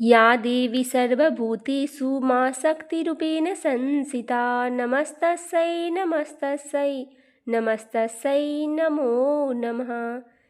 या देवी सर्वभूतेषु मां शक्तिरूपेण संस्थिता नमस्तस्यै नमस्तस्यै नमस्तस्यै नमो नमः।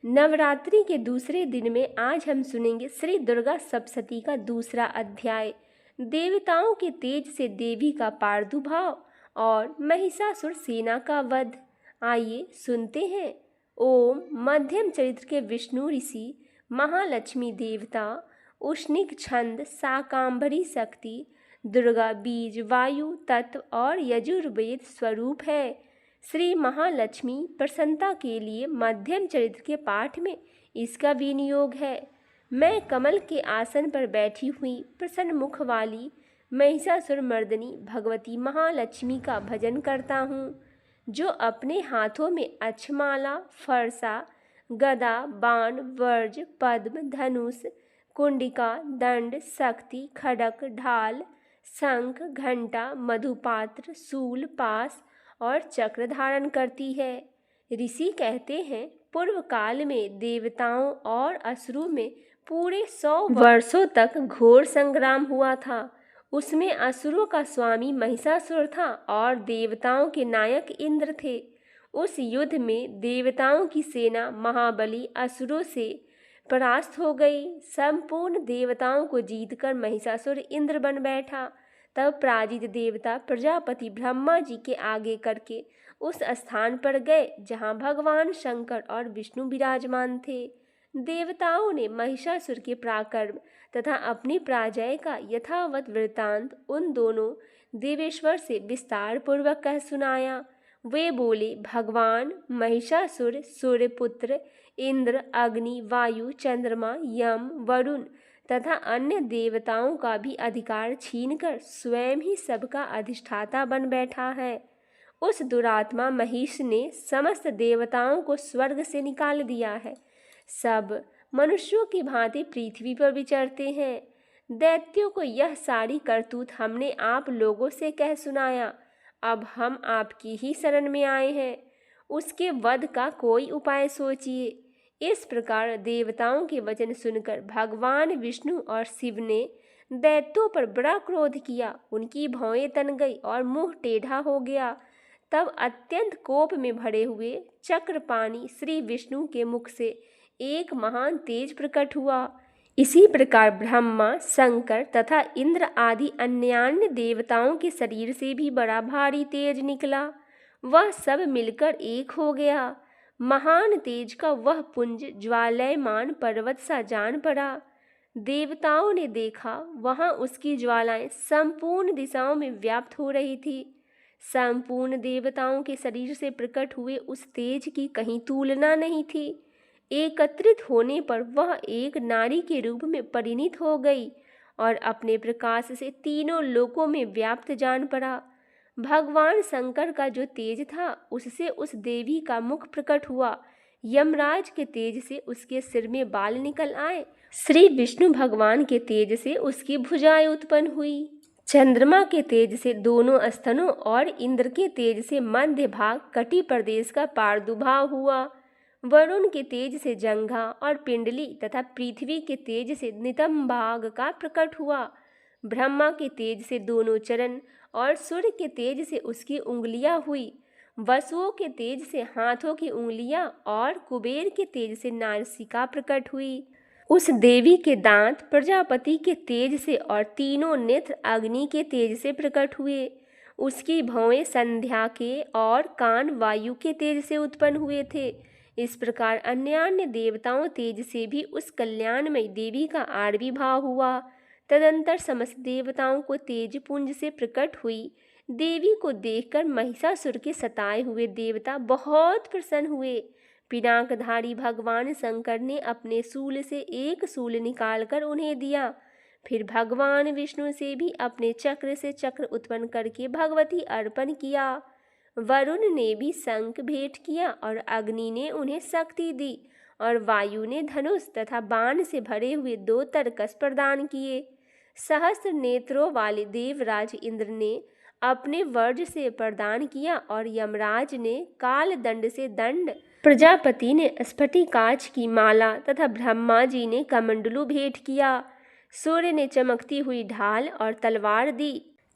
नवरात्रि के दूसरे दिन में आज हम सुनेंगे श्री दुर्गा सप्तशती का दूसरा अध्याय, देवताओं के तेज से देवी का प्रादुर्भाव और महिषासुर सेना का वध। आइए सुनते हैं। ओम मध्यम चरित्र के विष्णु ऋषि, महालक्ष्मी देवता, उष्णिक छंद, शाकांभरी शक्ति, दुर्गा बीज, वायु तत्व और यजुर्वेद स्वरूप है। श्री महालक्ष्मी प्रसन्नता के लिए मध्यम चरित्र के पाठ में इसका विनियोग है। मैं कमल के आसन पर बैठी हुई प्रसन्न मुख वाली महिषासुर मर्दिनी भगवती महालक्ष्मी का भजन करता हूँ, जो अपने हाथों में अक्षमाला, फरसा, गदा, बाण, वर्ज, पद्म, धनुष, कुंडिका, दंड, शक्ति, खड़क, ढाल, शंख, घंटा, मधुपात्र, शूल, पास और चक्र धारण करती है। ऋषि कहते हैं, पूर्व काल में देवताओं और असुरों में पूरे 100 वर्षों तक घोर संग्राम हुआ था। उसमें असुरों का स्वामी महिषासुर था और देवताओं के नायक इंद्र थे। उस युद्ध में देवताओं की सेना महाबली असुरों से परास्त हो गई। संपूर्ण देवताओं को जीतकर महिषासुर इंद्र बन बैठा। तब पराजित देवता प्रजापति ब्रह्मा जी के आगे करके उस स्थान पर गए जहाँ भगवान शंकर और विष्णु विराजमान थे। देवताओं ने महिषासुर के पराक्रम तथा अपनी पराजय का यथावत वृत्तांत उन दोनों देवेश्वर से विस्तार पूर्वक कह सुनाया। वे बोले, भगवान महिषासुर सूर्यपुत्र इंद्र, अग्नि, वायु, चंद्रमा, यम, वरुण तथा अन्य देवताओं का भी अधिकार छीनकर स्वयं ही सबका अधिष्ठाता बन बैठा है। उस दुरात्मा महिष ने समस्त देवताओं को स्वर्ग से निकाल दिया है। सब मनुष्यों की भांति पृथ्वी पर विचरते हैं। दैत्यों को यह सारी करतूत हमने आप लोगों से कह सुनाया। अब हम आपकी ही शरण में आए हैं। उसके वध का कोई उपाय सोचिए। इस प्रकार देवताओं के वचन सुनकर भगवान विष्णु और शिव ने दैत्यों पर बड़ा क्रोध किया। उनकी भौएं तन गई और मुंह टेढ़ा हो गया। तब अत्यंत कोप में भरे हुए चक्रपाणी श्री विष्णु के मुख से एक महान तेज प्रकट हुआ। इसी प्रकार ब्रह्मा, शंकर तथा इंद्र आदि अन्य देवताओं के शरीर से भी बड़ा भारी तेज निकला। वह सब मिलकर एक हो गया। महान तेज का वह पुंज ज्वालायमान पर्वत सा जान पड़ा। देवताओं ने देखा, वहां उसकी ज्वालाएं संपूर्ण दिशाओं में व्याप्त हो रही थी। संपूर्ण देवताओं के शरीर से प्रकट हुए उस तेज की कहीं तुलना नहीं थी। एकत्रित होने पर वह एक नारी के रूप में परिणित हो गई और अपने प्रकाश से तीनों लोकों में व्याप्त जान पड़ा। भगवान शंकर का जो तेज था, उससे उस देवी का मुख प्रकट हुआ। यमराज के तेज से उसके सिर में बाल निकल आए। श्री विष्णु भगवान के तेज से उसकी भुजाएं उत्पन्न हुई। चंद्रमा के तेज से दोनों स्तनों और इंद्र के तेज से मध्य भाग कटी प्रदेश का प्रादुर्भाव हुआ। वरुण के तेज से जंघा और पिंडली तथा पृथ्वी के तेज से नितंब भाग का प्रकट हुआ। ब्रह्मा के तेज से दोनों चरण और सूर्य के तेज से उसकी उंगलियां हुई। वसुओं के तेज से हाथों की उंगलियां और कुबेर के तेज से नासिका प्रकट हुई। उस देवी के दांत प्रजापति के तेज से और तीनों नेत्र अग्नि के तेज से प्रकट हुए। उसकी भौएं संध्या के और कान वायु के तेज से उत्पन्न हुए थे। इस प्रकार अन्य देवताओं तेज से भी उस कल्याणमयी देवी का आविर्भाव हुआ। तदंतर समस्त देवताओं को तेज पुंज से प्रकट हुई देवी को देखकर महिषासुर के सताए हुए देवता बहुत प्रसन्न हुए। पिनाकधारी भगवान शंकर ने अपने शूल से एक शूल निकालकर उन्हें दिया। फिर भगवान विष्णु से भी अपने चक्र से चक्र उत्पन्न करके भगवती अर्पण किया। वरुण ने भी शंख भेंट किया और अग्नि ने उन्हें शक्ति दी और वायु ने धनुष तथा बाण से भरे हुए 2 तरकस प्रदान किए। सहस्त्र नेत्रों वाले देवराज इंद्र ने अपने वर्ज से प्रदान किया और यमराज ने काल दंड से दंड, प्रजापति ने स्फटिकाक्ष की माला तथा ब्रह्मा जी ने कमंडलू भेंट किया। सूर्य ने चमकती हुई ढाल और तलवार दी।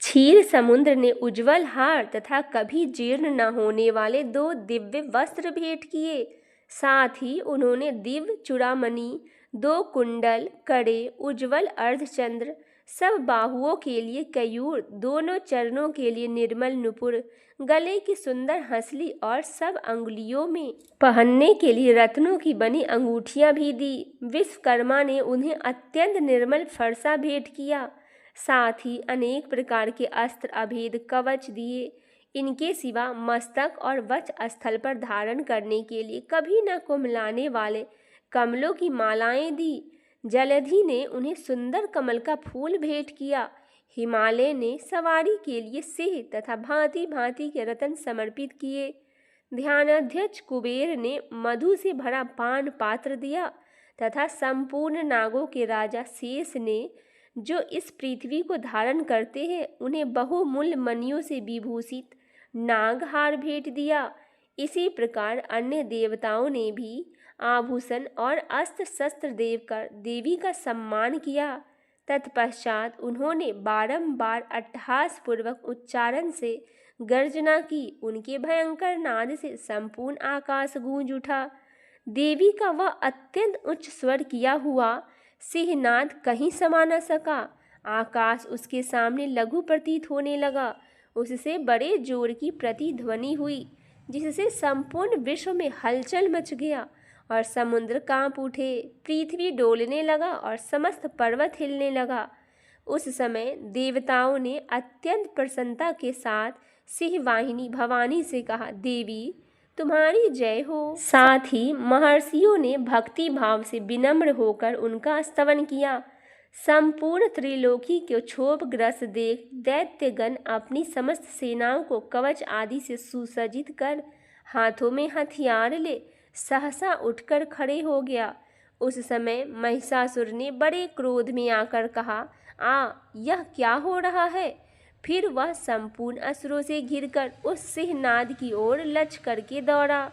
क्षीर समुद्र ने उज्जवल हार तथा कभी जीर्ण न होने वाले 2 दिव्य वस्त्र भेंट किए। साथ ही उन्होंने दिव्य चूड़ामणि, 2 कुंडल, कड़े, उज्ज्वल अर्धचंद्र, सब बाहुओं के लिए कयूर, दोनों चरणों के लिए निर्मल नुपुर, गले की सुंदर हंसली और सब अंगुलियों में पहनने के लिए रत्नों की बनी अंगूठियां भी दी। विश्वकर्मा ने उन्हें अत्यंत निर्मल फरसा भेंट किया। साथ ही अनेक प्रकार के अस्त्र अभेद कवच दिए। इनके सिवा मस्तक और वक्ष स्थल पर धारण करने के लिए कभी न कुम्हलाने वाले कमलों की मालाएं दी। जलधि ने उन्हें सुंदर कमल का फूल भेंट किया। हिमालय ने सवारी के लिए सिंह तथा भांति भांति के रत्न समर्पित किए। ध्यानाध्यक्ष कुबेर ने मधु से भरा पान पात्र दिया तथा संपूर्ण नागों के राजा शेष ने, जो इस पृथ्वी को धारण करते हैं, उन्हें बहुमूल्य मणियों से विभूषित नागहार भेंट दिया। इसी प्रकार अन्य देवताओं ने भी आभूषण और अस्त्र शस्त्र देकर देवी का सम्मान किया। तत्पश्चात उन्होंने बारंबार अट्टहास पूर्वक उच्चारण से गर्जना की। उनके भयंकर नाद से संपूर्ण आकाश गूंज उठा। देवी का वह अत्यंत उच्च स्वर किया हुआ सिंहनाद कहीं समा न सका। आकाश उसके सामने लघु प्रतीत होने लगा। उससे बड़े जोर की प्रतिध्वनि हुई, जिससे संपूर्ण विश्व में हलचल मच गया और समुद्र कांप उठे। पृथ्वी डोलने लगा और समस्त पर्वत हिलने लगा। उस समय देवताओं ने अत्यंत प्रसन्नता के साथ सिंहवाहिनी भवानी से कहा, देवी तुम्हारी जय हो। साथ ही महर्षियों ने भक्ति भाव से विनम्र होकर उनका स्तवन किया। संपूर्ण त्रिलोकी को क्षोभग्रस्त देख दैत्यगण अपनी समस्त सेनाओं को कवच आदि से सुसज्जित कर हाथों में हथियार ले सहसा उठकर खड़े हो गया। उस समय महिषासुर ने बड़े क्रोध में आकर कहा, यह क्या हो रहा है? फिर वह संपूर्ण असुरों से घिरकर उस सिंहनाद की ओर लच करके दौड़ा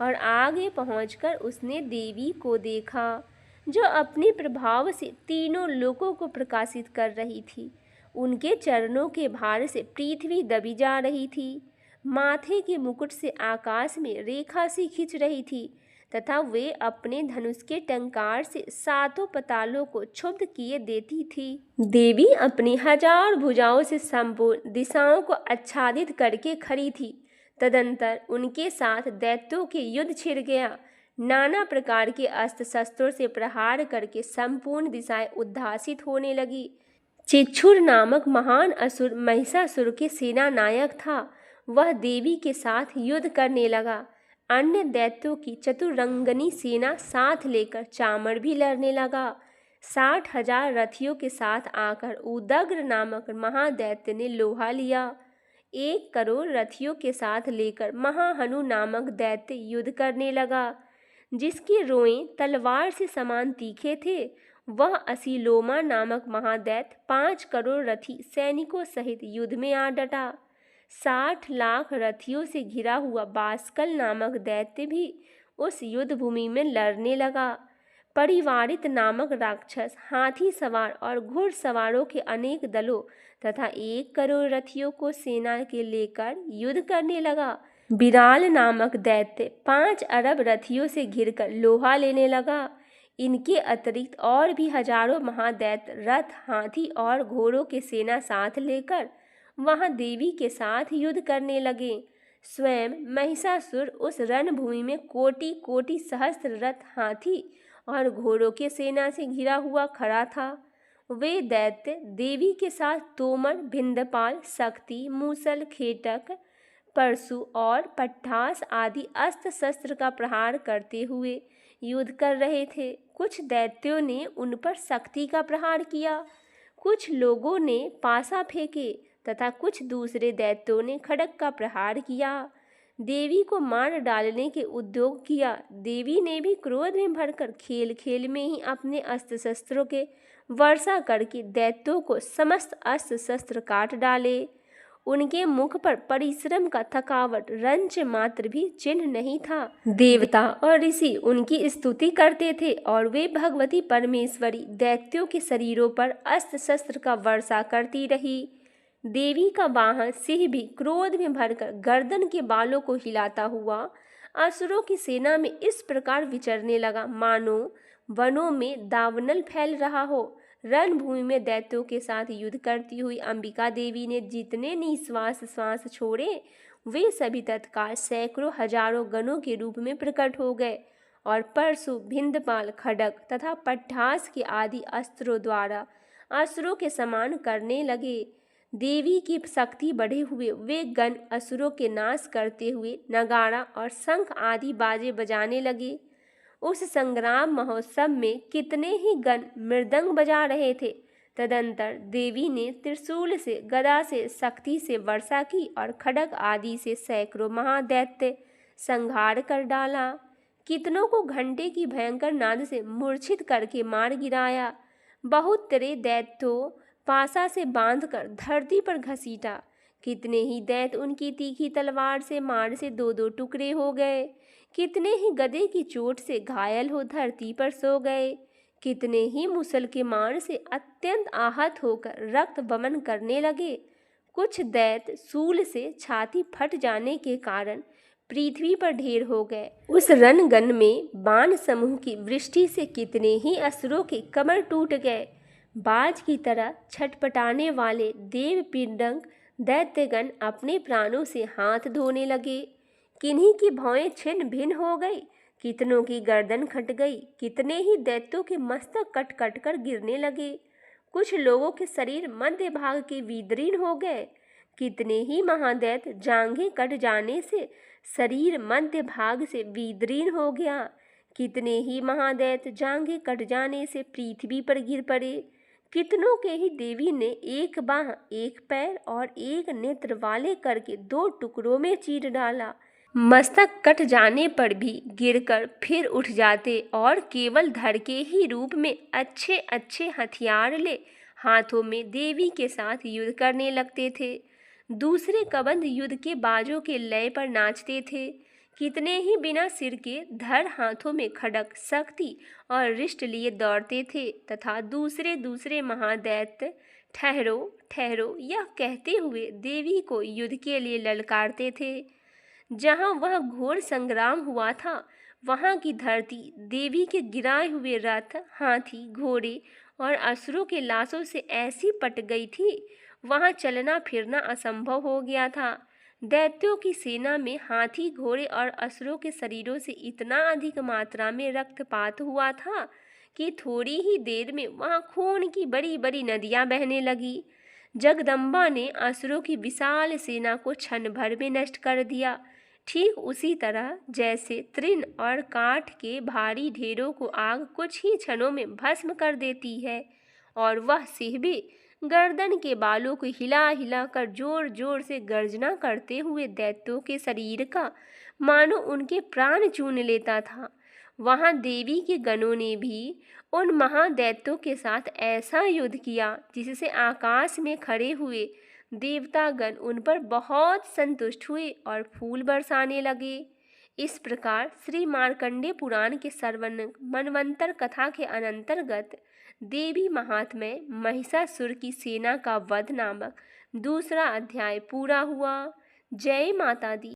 और आगे पहुंचकर उसने देवी को देखा, जो अपने प्रभाव से तीनों लोकों को प्रकाशित कर रही थी। उनके चरणों के भार से पृथ्वी दबी जा रही थी। माथे के मुकुट से आकाश में रेखा सी खिंच रही थी तथा वे अपने धनुष के टंकार से 7 पतालों को क्षुब्ध किए देती थी। देवी अपनी 1000 भुजाओं से संपूर्ण दिशाओं को आच्छादित करके खड़ी थी। तदंतर उनके साथ दैत्यों के युद्ध छिड़ गया। नाना प्रकार के अस्त्र शस्त्रों से प्रहार करके संपूर्ण दिशाएं उद्भासित होने लगी। चिक्षुर नामक महान असुर महिषासुर के सेना नायक था। वह देवी के साथ युद्ध करने लगा। अन्य दैत्यों की चतुरंगनी सेना साथ लेकर चामर भी लड़ने लगा। 60,000 रथियों के साथ आकर उदग्र नामक महादैत्य ने लोहा लिया। 1 करोड़ रथियों के साथ लेकर महाहनु नामक दैत्य युद्ध करने लगा, जिसके रोएं तलवार से समान तीखे थे। वह असीलोमा नामक महादैत्य 5 करोड़ रथी सैनिकों सहित युद्ध में आ डटा। 60 लाख रथियों से घिरा हुआ बास्कल नामक दैत्य भी उस युद्ध भूमि में लड़ने लगा। परिवारित नामक राक्षस हाथी सवार और घुड़सवारों के अनेक दलों तथा 1 करोड़ रथियों को सेना के लेकर युद्ध करने लगा। बिराल नामक दैत्य 5 अरब रथियों से घिरकर लोहा लेने लगा। इनके अतिरिक्त और भी हजारों महादैत्य रथ, हाथी और घोड़ों के सेना साथ लेकर वहां देवी के साथ युद्ध करने लगे। स्वयं महिषासुर उस रणभूमि में कोटि कोटि सहस्त्र रथ, हाथी और घोड़ों के सेना से घिरा हुआ खड़ा था। वे दैत्य देवी के साथ तोमर, भिंदपाल, शक्ति, मूसल, खेटक, परशु और पट्टास आदि अस्त्र शस्त्र का प्रहार करते हुए युद्ध कर रहे थे। कुछ दैत्यों ने उन पर शक्ति का प्रहार किया, कुछ लोगों ने पासा फेंके तथा कुछ दूसरे दैत्यों ने खड्ग का प्रहार किया। देवी को मार डालने के उद्योग किया। देवी ने भी क्रोध में भरकर खेल खेल में ही अपने अस्त्र शस्त्रों के वर्षा करके दैत्यों को समस्त अस्त्र शस्त्र काट डाले। उनके मुख पर परिश्रम का थकावट रंच मात्र भी चिन्ह नहीं था। देवता और ऋषि उनकी स्तुति करते थे और वे भगवती परमेश्वरी दैत्यों के शरीरों पर अस्त्र शस्त्र का वर्षा करती रही। देवी का वाहन सिंह भी क्रोध में भरकर गर्दन के बालों को हिलाता हुआ असुरों की सेना में इस प्रकार विचरने लगा मानो वनों में दावानल फैल रहा हो। रणभूमि में दैत्यों के साथ युद्ध करती हुई अंबिका देवी ने जितने निश्वास श्वास छोड़े वे सभी तत्काल सैकड़ों हजारों गणों के रूप में प्रकट हो गए और परशु भिंदपाल खड्ग तथा पट्टास के आदि अस्त्रों द्वारा असुरों के समान करने लगे। देवी की शक्ति बढ़े हुए वे गण असुरों के नाश करते हुए नगाड़ा और शंख आदि बाजे बजाने लगे। उस संग्राम महोत्सव में कितने ही गण मृदंग बजा रहे थे। तदंतर देवी ने त्रिशूल से गदा से शक्ति से वर्षा की और खड्ग आदि से सैकड़ों महादैत्य संहार कर डाला। कितनों को घंटे की भयंकर नाद से मूर्छित करके मार गिराया। बहुत तेरे दैत्यों पासा से बांधकर धरती पर घसीटा। कितने ही दैत्य उनकी तीखी तलवार से मार से दो दो टुकड़े हो गए। कितने ही गदे की चोट से घायल हो धरती पर सो गए। कितने ही मुसल के मार से अत्यंत आहत होकर रक्त वमन करने लगे। कुछ दैत्य सूल से छाती फट जाने के कारण पृथ्वी पर ढेर हो गए। उस रणगन में बाण समूह की वृष्टि से कितने ही असुरों के कमर टूट गए। बाज की तरह छटपटाने वाले देव पिंडंग दैत्यगण अपने प्राणों से हाथ धोने लगे। किन्हीं की भौएं छिन्न भिन्न हो गई, कितनों की गर्दन कट गई, कितने ही दैत्यों के मस्तक कट कट कर गिरने लगे। कुछ लोगों के शरीर मध्य भाग के विदीर्ण हो गए। कितने ही महादैत्य जांघें कट जाने से शरीर मध्य भाग से विदीर्ण हो गया। कितने ही महादैत्य जांघें कट जाने से पृथ्वी पर गिर पड़े। कितनों के ही देवी ने एक बाह, एक पैर और एक नेत्र वाले करके दो टुकड़ों में चीर डाला। मस्तक कट जाने पर भी गिरकर फिर उठ जाते और केवल धड़ के ही रूप में अच्छे अच्छे हथियार ले हाथों में देवी के साथ युद्ध करने लगते थे। दूसरे कबंध युद्ध के बाजों के लय पर नाचते थे। कितने ही बिना सिर के धड़ हाथों में खड्ग, शक्ति और रिष्ट लिए दौड़ते थे तथा दूसरे दूसरे महादैत्य ठहरो ठहरो यह कहते हुए देवी को युद्ध के लिए ललकारते थे। जहाँ वह घोर संग्राम हुआ था वहाँ की धरती देवी के गिराए हुए रथ, हाथी, घोड़े और असुरों के लाशों से ऐसी पट गई थी वहाँ चलना फिरना असंभव हो गया था। दैत्यों की सेना में हाथी, घोड़े और असुरों के शरीरों से इतना अधिक मात्रा में रक्तपात हुआ था कि थोड़ी ही देर में वहाँ खून की बड़ी बड़ी नदियाँ बहने लगी। जगदम्बा ने असुरों की विशाल सेना को क्षण भर में नष्ट कर दिया। ठीक उसी तरह जैसे तृण और काठ के भारी ढेरों को आग कुछ ही क्षणों में भस्म कर देती है और वह सिंह भी गर्दन के बालों को हिला हिला कर जोर जोर से गर्जना करते हुए दैत्यों के शरीर का मानो उनके प्राण चून लेता था। वहाँ देवी के गणों ने भी उन महादैत्यों के साथ ऐसा युद्ध किया जिससे आकाश में खड़े हुए देवतागण उन पर बहुत संतुष्ट हुए और फूल बरसाने लगे। इस प्रकार श्री मार्कंडेय पुराण के श्रवण मनवंतर कथा के अनंतर्गत देवी महात्म्य महिषासुर की सेना का वध नामक दूसरा अध्याय पूरा हुआ। जय माता दी।